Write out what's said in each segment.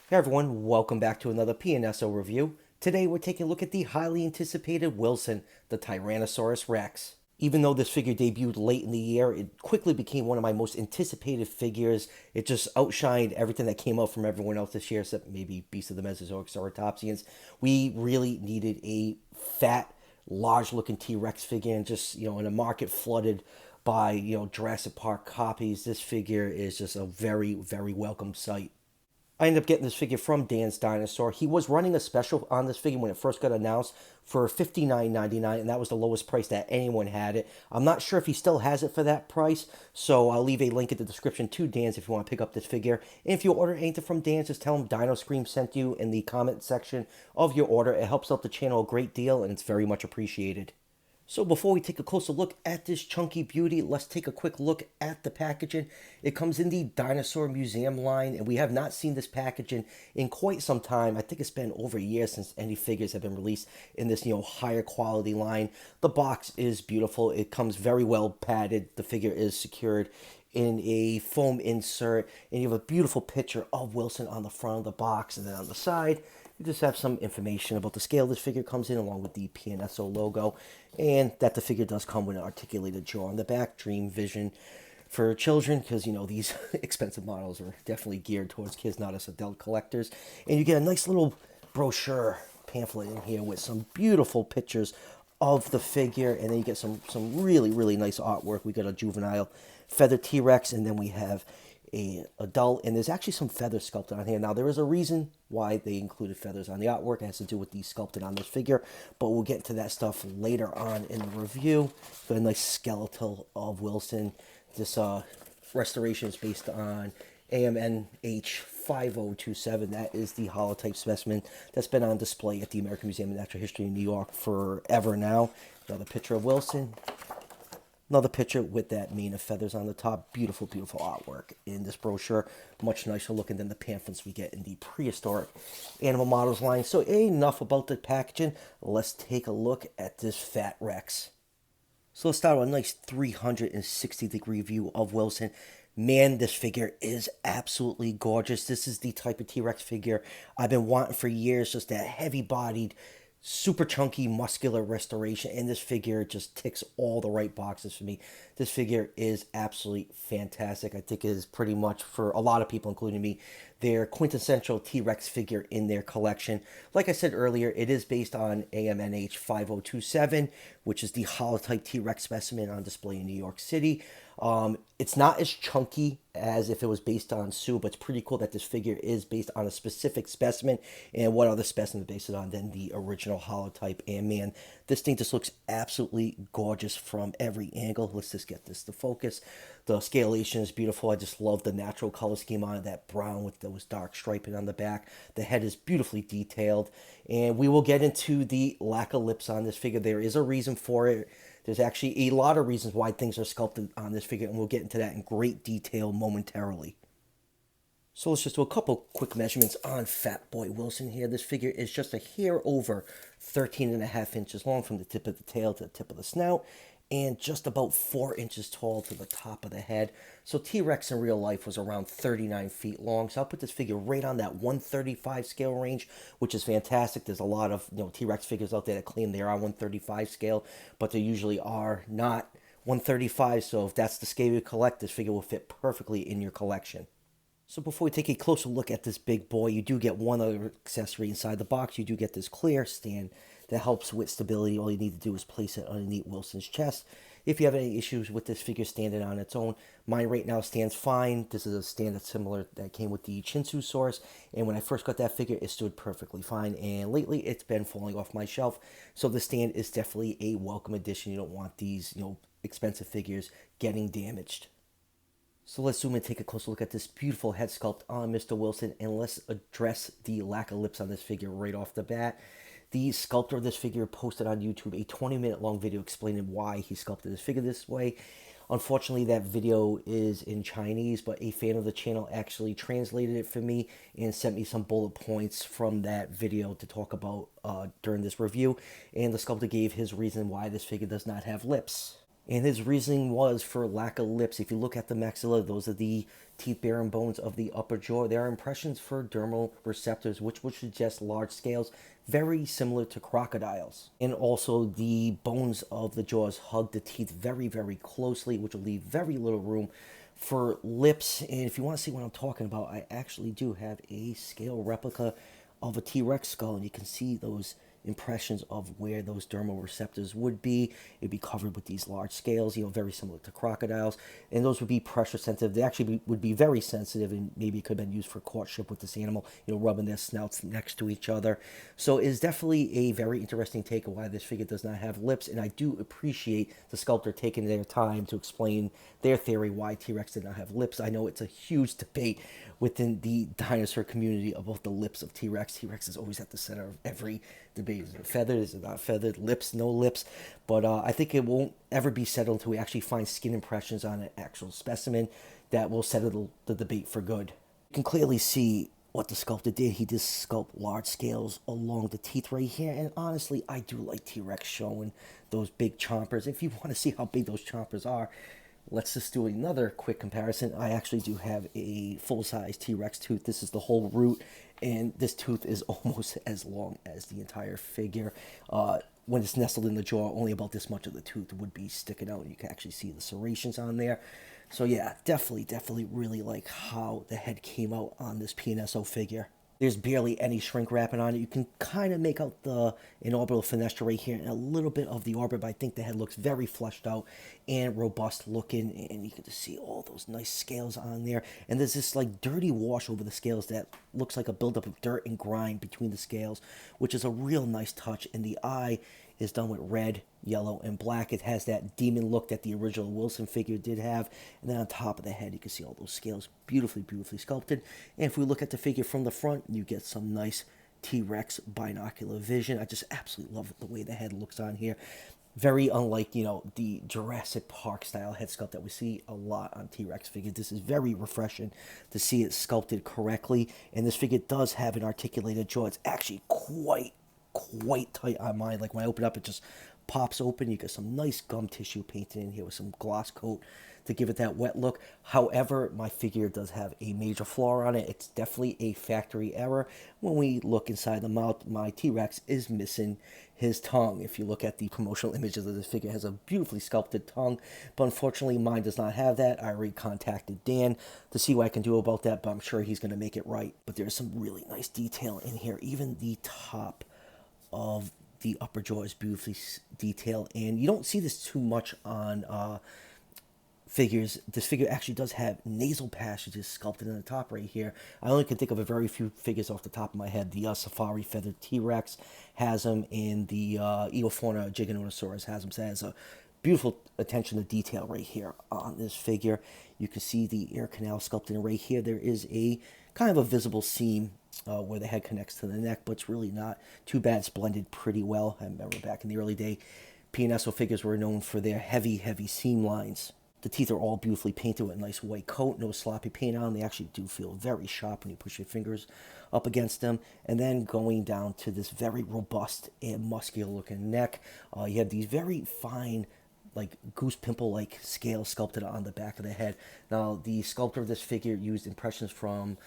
Hey everyone, welcome back to another PNSO review. Today we're taking a look at the highly anticipated Wilson, the Tyrannosaurus Rex. Even though this figure debuted late in the year, it quickly became one of my most anticipated figures. It just outshined everything that came out from everyone else this year, except maybe Beast of the Mesozoic Ceratopsians. We really needed a fat, large-looking T-Rex figure, and just, in a market flooded by, Jurassic Park copies, this figure is just a very, very welcome sight. I ended up getting this figure from Dan's Dinosaur. He was running a special on this figure when it first got announced for $59.99, and that was the lowest price that anyone had it. I'm not sure if he still has it for that price, so I'll leave a link in the description to Dan's if you want to pick up this figure. And if you order anything from Dan's, just tell him Dino Scream sent you in the comment section of your order. It helps out the channel a great deal, and it's very much appreciated. So before we take a closer look at this chunky beauty, let's take a quick look at the packaging. It comes in the Dinosaur Museum line, and we have not seen this packaging in quite some time. I think it's been over a year since any figures have been released in this, higher quality line. The box is beautiful. It comes very well padded. The figure is secured in a foam insert, and you have a beautiful picture of Wilson on the front of the box, and then on the side you just have some information about the scale this figure comes in, along with the PNSO logo, and that the figure does come with an articulated jaw on the back, Dream Vision for children, because, these expensive models are definitely geared towards kids, not us adult collectors. And you get a nice little brochure pamphlet in here with some beautiful pictures of the figure, and then you get some really, really nice artwork. We got a juvenile feather T-Rex, and then we have a adult, and there's actually some feathers sculpted on here. Now, there is a reason why they included feathers on the artwork. It has to do with the sculpted on this figure, but we'll get to that stuff later on in the review. Got a nice skeletal of Wilson. This restoration is based on AMNH 5027. That is the holotype specimen that's been on display at the American Museum of Natural History in New York forever now. Another picture of Wilson. Another picture with that mane of feathers on the top. Beautiful, beautiful artwork in this brochure. Much nicer looking than the pamphlets we get in the prehistoric animal models line. So enough about the packaging. Let's take a look at this fat Rex. So let's start with a nice 360-degree view of Wilson. Man, this figure is absolutely gorgeous. This is the type of T-Rex figure I've been wanting for years. Just that heavy-bodied, super chunky, muscular restoration, and this figure just ticks all the right boxes for me. This figure is absolutely fantastic. I think it is pretty much, for a lot of people, including me, their quintessential T-Rex figure in their collection. Like I said earlier, it is based on AMNH 5027, which is the holotype T-Rex specimen on display in New York City. It's not as chunky as if it was based on Sue, but it's pretty cool that this figure is based on a specific specimen. And what other specimen based it on than the original holotype? And man, this thing just looks absolutely gorgeous from every angle. Let's just get this to focus. The scalation is beautiful. I just love the natural color scheme on it, that brown with those dark striping on the back. The head is beautifully detailed. And we will get into the lack of lips on this figure. There is a reason for it. There's actually a lot of reasons why things are sculpted on this figure, and we'll get into that in great detail momentarily. So let's just do a couple quick measurements on Fat Boy Wilson here. This figure is just a hair over 13.5 inches long from the tip of the tail to the tip of the snout, and just about 4 inches tall to the top of the head. So T-Rex in real life was around 39 feet long. So I'll put this figure right on that 135 scale range, which is fantastic. There's a lot of T-Rex figures out there that claim they are 135 scale, but they usually are not 135. So if that's the scale you collect, this figure will fit perfectly in your collection. So before we take a closer look at this big boy, you do get one other accessory inside the box. You do get this clear stand that helps with stability. All you need to do is place it underneath Wilson's chest. If you have any issues with this figure standing on its own, mine right now stands fine. This is a stand that's similar that came with the Chinsusaurus, and when I first got that figure, it stood perfectly fine, and lately it's been falling off my shelf. So the stand is definitely a welcome addition. You don't want these, expensive figures getting damaged. So let's zoom in and take a closer look at this beautiful head sculpt on Mr. Wilson, and let's address the lack of lips on this figure right off the bat. The sculptor of this figure posted on YouTube a 20-minute long video explaining why he sculpted this figure this way. Unfortunately, that video is in Chinese, but a fan of the channel actually translated it for me and sent me some bullet points from that video to talk about during this review. And the sculptor gave his reason why this figure does not have lips. And his reasoning was for lack of lips. If you look at the maxilla, those are the teeth-bearing bones of the upper jaw. There are impressions for dermal receptors, which would suggest large scales, very similar to crocodiles. And also, the bones of the jaws hug the teeth very, very closely, which will leave very little room for lips. And if you want to see what I'm talking about, I actually do have a scale replica of a T-Rex skull, and you can see those impressions of where those dermal receptors would be. It'd be covered with these large scales, very similar to crocodiles, and those would be pressure sensitive. They actually would be very sensitive, and maybe it could have been used for courtship with this animal, rubbing their snouts next to each other. So it's definitely a very interesting take of why this figure does not have lips, and I do appreciate the sculptor taking their time to explain their theory why T-Rex did not have lips. I know it's a huge debate within the dinosaur community about the lips of T-Rex. T-Rex is always at the center of every debate. Is it feathered? Is it not feathered? Lips? No lips? But I think it won't ever be settled until we actually find skin impressions on an actual specimen that will settle the debate for good. You can clearly see what the sculptor did. He did sculpt large scales along the teeth right here. And honestly, I do like T-Rex showing those big chompers. If you want to see how big those chompers are, let's just do another quick comparison. I actually do have a full-size T-Rex tooth. This is the whole root, and this tooth is almost as long as the entire figure. When it's nestled in the jaw, only about this much of the tooth would be sticking out, and you can actually see the serrations on there. So yeah, definitely really like how the head came out on this PNSO figure. There's barely any shrink wrapping on it. You can kind of make out the inorbital fenestra right here and a little bit of the orbit, but I think the head looks very fleshed out and robust looking, and you can just see all those nice scales on there. And there's this like dirty wash over the scales that looks like a buildup of dirt and grime between the scales, which is a real nice touch. And the eye is done with red, yellow, and black. It has that demon look that the original Wilson figure did have. And then on top of the head, you can see all those scales beautifully sculpted. And if we look at the figure from the front, you get some nice T-Rex binocular vision. I just absolutely love the way the head looks on here. Very unlike, the Jurassic Park style head sculpt that we see a lot on T-Rex figures. This is very refreshing to see it sculpted correctly. And this figure does have an articulated jaw. It's actually quite tight on mine. Like when I open up, it just pops open. You get some nice gum tissue painted in here with some gloss coat to give it that wet look. However, my figure does have a major flaw on it. It's definitely a factory error. When we look inside the mouth, my T-Rex is missing his tongue. If you look at the promotional images of this figure, it has a beautifully sculpted tongue, but unfortunately mine does not have that. I already contacted Dan to see what I can do about that, but I'm sure he's going to make it right. But there's some really nice detail in here. Even the top of the upper jaw is beautifully detailed, and you don't see this too much on figures. This figure actually does have nasal passages sculpted in the top right here. I only can think of a very few figures off the top of my head. The Safari Feathered T-Rex has them, and the Eofauna Giganotosaurus has them. So it has a beautiful attention to detail right here on this figure. You can see the ear canal sculpted right here. There is a kind of a visible seam where the head connects to the neck, but it's really not too bad. It's blended pretty well. I remember back in the early day, PNSO figures were known for their heavy seam lines. The teeth are all beautifully painted with a nice white coat, no sloppy paint on them. They actually do feel very sharp when you push your fingers up against them. And then going down to this very robust and muscular looking neck, you have these very fine, like goose pimple like scales sculpted on the back of the head. Now, the sculptor of this figure used impressions from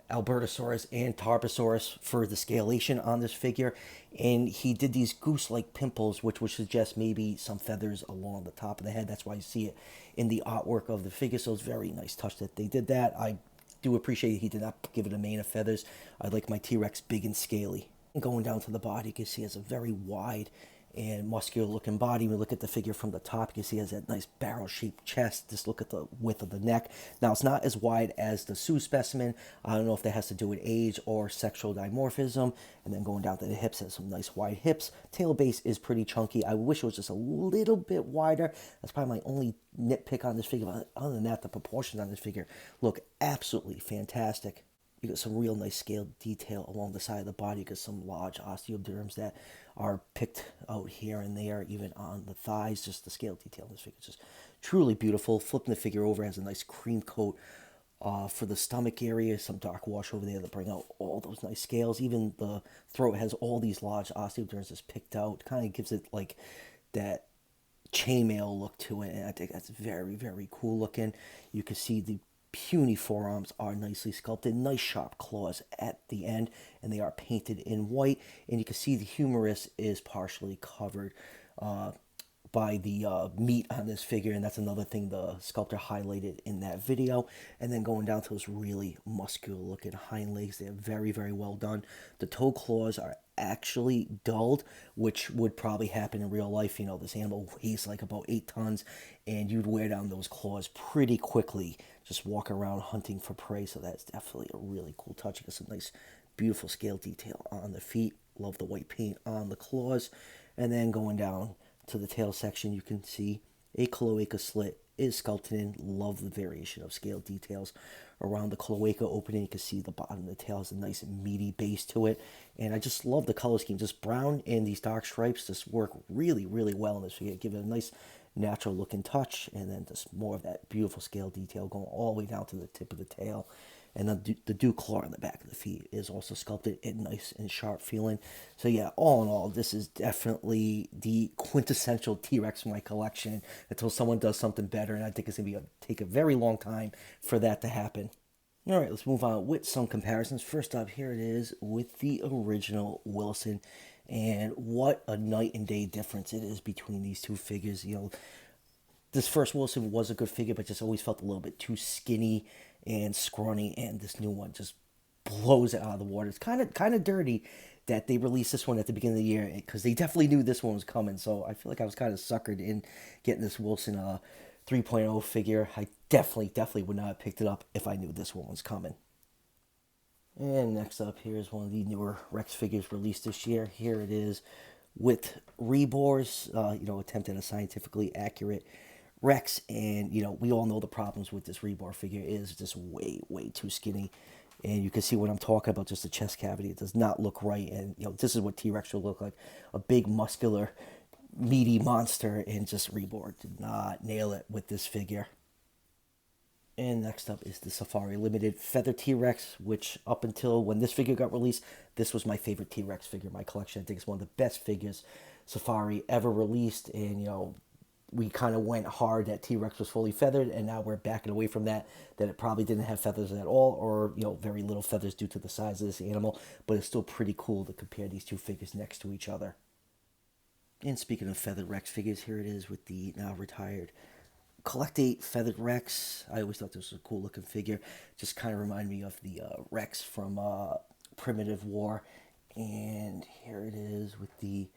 Albertosaurus and Tarbosaurus for the scalation on this figure, and he did these goose-like pimples, which would suggest maybe some feathers along the top of the head. That's why you see it in the artwork of the figure, so it's very nice touch that they did that. I do appreciate he did not give it a mane of feathers. I like my T-Rex big and scaly. And going down to the body, you can see it has a very wide and muscular looking body. When we look at the figure from the top, you can see it has that nice barrel-shaped chest. Just look at the width of the neck. Now, it's not as wide as the Sioux specimen. I don't know if that has to do with age or sexual dimorphism. And then going down to the hips, it has some nice wide hips. Tail base is pretty chunky. I wish it was just a little bit wider. That's probably my only nitpick on this figure. But other than that, the proportions on this figure look absolutely fantastic. You get some real nice scaled detail along the side of the body. You get some large osteoderms that are picked out here and there, even on the thighs. Just the scale detail in this figure is just truly beautiful. Flipping the figure over, has a nice cream coat for the stomach area, some dark wash over there to bring out all those nice scales. Even the throat has all these large osteoderms just picked out. Kind of gives it like that chainmail look to it, and I think that's very, very cool looking. You can see the puny forearms are nicely sculpted, nice sharp claws at the end, and they are painted in white. And you can see the humerus is partially covered by the meat on this figure, and that's another thing the sculptor highlighted in that video. And then going down to those really muscular looking hind legs, they're very, very well done. The toe claws are actually dulled, which would probably happen in real life. You know, this animal weighs like about 8 tons, and you'd wear down those claws pretty quickly just walking around hunting for prey. So that's definitely a really cool touch. You got some nice beautiful scale detail on the feet. Love the white paint on the claws. And then going down to the tail section, you can see a cloaca slit is sculpted in. Love the variation of scale details around the cloaca opening. You can see the bottom of the tail has a nice meaty base to it. And I just love the color scheme. Just brown and these dark stripes just work really, really well in this figure. Give it a nice natural looking touch, and then just more of that beautiful scale detail going all the way down to the tip of the tail. And then the dew claw on the back of the feet is also sculpted in nice and sharp feeling. So yeah, all in all, this is definitely the quintessential T-Rex for my collection until someone does something better, and I think it's going to take a very long time for that to happen. All right, let's move on with some comparisons. First up, here it is with the original Wilson. And what a night and day difference it is between these two figures. You know, this first Wilson was a good figure, but just always felt a little bit too skinny and scrawny, and this new one just blows it out of the water. It's kind of dirty that they released this one at the beginning of the year, because they definitely knew this one was coming. So I feel like I was kind of suckered in getting this Wilson 3.0 figure. I definitely would not have picked it up if I knew this one was coming. And next up, here is one of the newer Rex figures released this year. Here it is with rebores, attempt at a scientifically accurate Rex. And, we all know the problems with this rebore figure is just way, way too skinny. And you can see what I'm talking about, just the chest cavity. It does not look right. And, this is what T-Rex should look like. A big, muscular, meaty monster. And just rebore did not nail it with this figure. And next up is the Safari Limited Feather T-Rex, which up until when this figure got released, this was my favorite T-Rex figure in my collection. I think it's one of the best figures Safari ever released. And, we kind of went hard that T-Rex was fully feathered, and now we're backing away from that it probably didn't have feathers at all, or, very little feathers due to the size of this animal. But it's still pretty cool to compare these two figures next to each other. And speaking of feathered Rex figures, here it is with the now retired Collectate Feathered Rex. I always thought this was a cool looking figure. Just kind of reminded me of the Rex from Primitive War. And here it is with the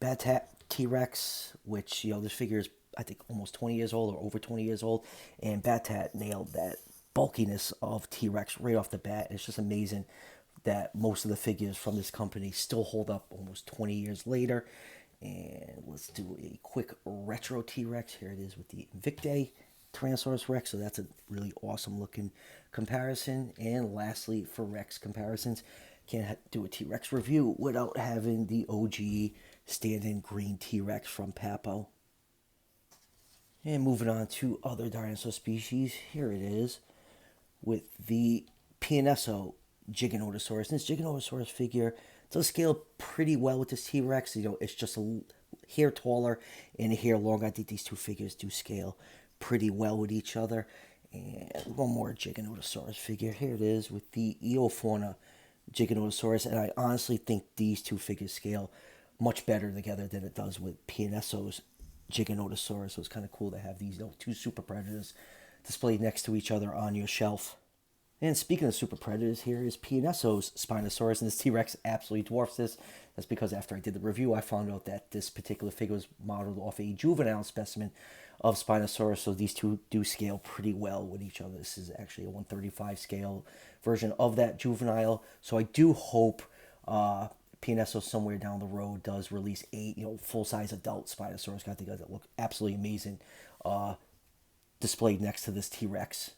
Batat T-Rex, which, this figure is, I think, almost 20 years old or over 20 years old. And Batat nailed that bulkiness of T-Rex right off the bat. And it's just amazing that most of the figures from this company still hold up almost 20 years later. And let's do a quick retro T-Rex. Here it is with the Invicta Tyrannosaurus Rex. So that's a really awesome looking comparison. And lastly, for Rex comparisons, can't do a T-Rex review without having the OG stand-in green T-Rex from Papo. And moving on to other dinosaur species, here it is with the PNSO Giganotosaurus. And this Giganotosaurus figure does scale pretty well with this T-Rex. It's just a hair taller and a hair longer. I think these two figures do scale pretty well with each other. And one more Giganotosaurus figure. Here it is with the Eofauna Giganotosaurus. And I honestly think these two figures scale much better together than it does with PNSO's Giganotosaurus. So it's kind of cool to have these two super predators displayed next to each other on your shelf. And speaking of super predators, here is PNSO's Spinosaurus, and this T-Rex absolutely dwarfs this. That's because after I did the review, I found out that this particular figure was modeled off a juvenile specimen of Spinosaurus, so these two do scale pretty well with each other. This is actually a 135 scale version of that juvenile, so I do hope PNSO somewhere down the road does release a full-size adult Spinosaurus. I think that look absolutely amazing displayed next to this T-Rex.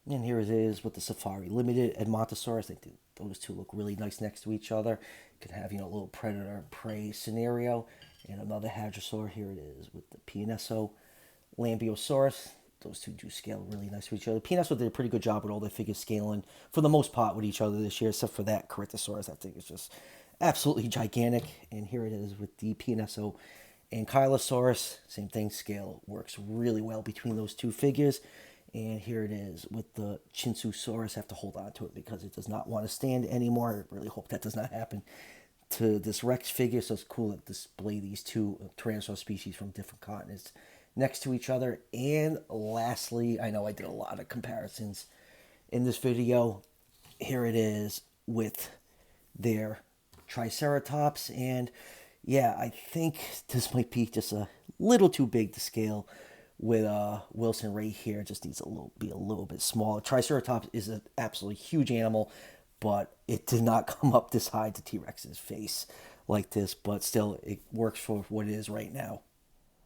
And here it is with the Safari Limited Edmontosaurus. I think those two look really nice next to each other. You could have, a little predator-prey scenario. And another Hadrosaur. Here it is with the PNSO Lambeosaurus. Those two do scale really nice to each other. PNSO did a pretty good job with all their figures scaling, for the most part, with each other this year, except for that Caritosaurus. I think it's just absolutely gigantic. And here it is with the PNSO Ankylosaurus, same thing, scale works really well between those two figures. And here it is with the Chinsusaurus. I have to hold on to it because it does not want to stand anymore. I really hope that does not happen to this Rex figure. So it's cool to display these two Tyrannosaurus species from different continents next to each other. And lastly, I know I did a lot of comparisons in this video. Here it is with their Triceratops. And yeah, I think this might be just a little too big to scale with Wilson right here. Just needs be a little bit smaller. Triceratops is an absolutely huge animal, but it did not come up this high to T-Rex's face like this, but still it works for what it is right now.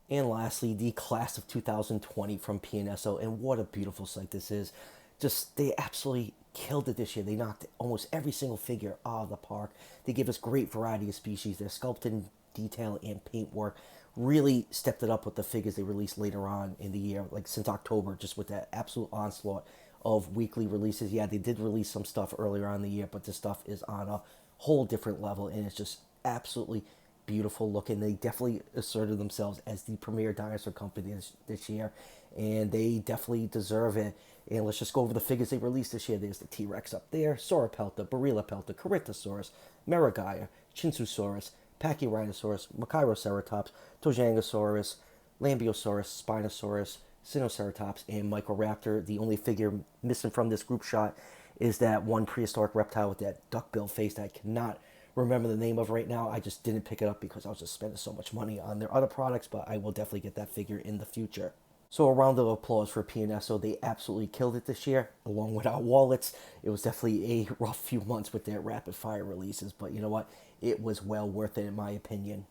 And lastly, the class of 2020 from PNSO, and what a beautiful sight this is. Just, they absolutely killed it this year. They knocked almost every single figure out of the park. They gave us great variety of species. Their sculpted detail and paintwork really stepped it up with the figures they released later on in the year, like since October, just with that absolute onslaught of weekly releases. Yeah, they did release some stuff earlier on in the year, but this stuff is on a whole different level, and it's just absolutely beautiful looking. They definitely asserted themselves as the premier dinosaur company this year, and they definitely deserve it. And let's just go over the figures they released this year. There's the T-Rex up there, Sauropelta, Barilopelta, Corythosaurus, Merigaya, Chinsusaurus, Pachyrhinosaurus, Machairoceratops, Tojangiosaurus, Lambeosaurus, Spinosaurus, Sinoceratops, and Microraptor. The only figure missing from this group shot is that one prehistoric reptile with that duckbill face that I cannot remember the name of right now. I just didn't pick it up because I was just spending so much money on their other products, but I will definitely get that figure in the future. So a round of applause for PNSO. They absolutely killed it this year, along with our wallets. It was definitely a rough few months with their rapid fire releases, but you know what? It was well worth it in my opinion.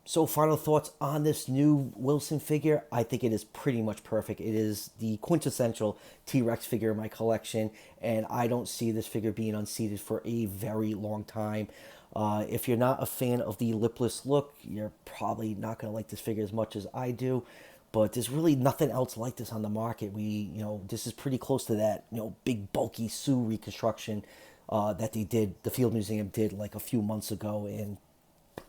So final thoughts on this new Wilson figure. I think it is pretty much perfect. It is the quintessential T-Rex figure in my collection, and I don't see this figure being unseated for a very long time. If you're not a fan of the lipless look, you're probably not going to like this figure as much as I do. But there's really nothing else like this on the market. This is pretty close to that, big bulky Sioux reconstruction that the Field Museum did like a few months ago, and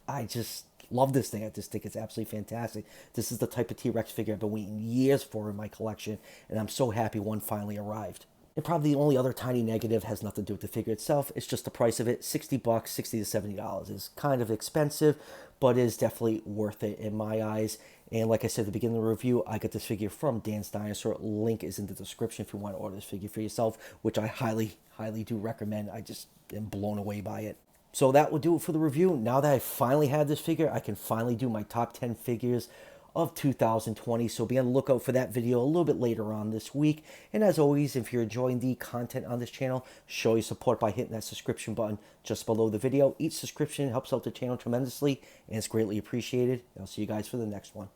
I just love this thing. I just think it's absolutely fantastic. This is the type of T-Rex figure I've been waiting years for in my collection, and I'm so happy one finally arrived. And probably the only other tiny negative has nothing to do with the figure itself. It's just the price of it. $60, $60 to $70 is kind of expensive, but is definitely worth it in my eyes. And like I said at the beginning of the review, I got this figure from Dan's Dinosaur. Link is in the description if you want to order this figure for yourself, which I highly, highly do recommend. I just am blown away by it. So that will do it for the review. Now that I finally have this figure, I can finally do my top 10 figures of 2020. So be on the lookout for that video a little bit later on this week. And as always, if you're enjoying the content on this channel, show your support by hitting that subscription button just below the video. Each subscription helps out the channel tremendously, and it's greatly appreciated. And I'll see you guys for the next one.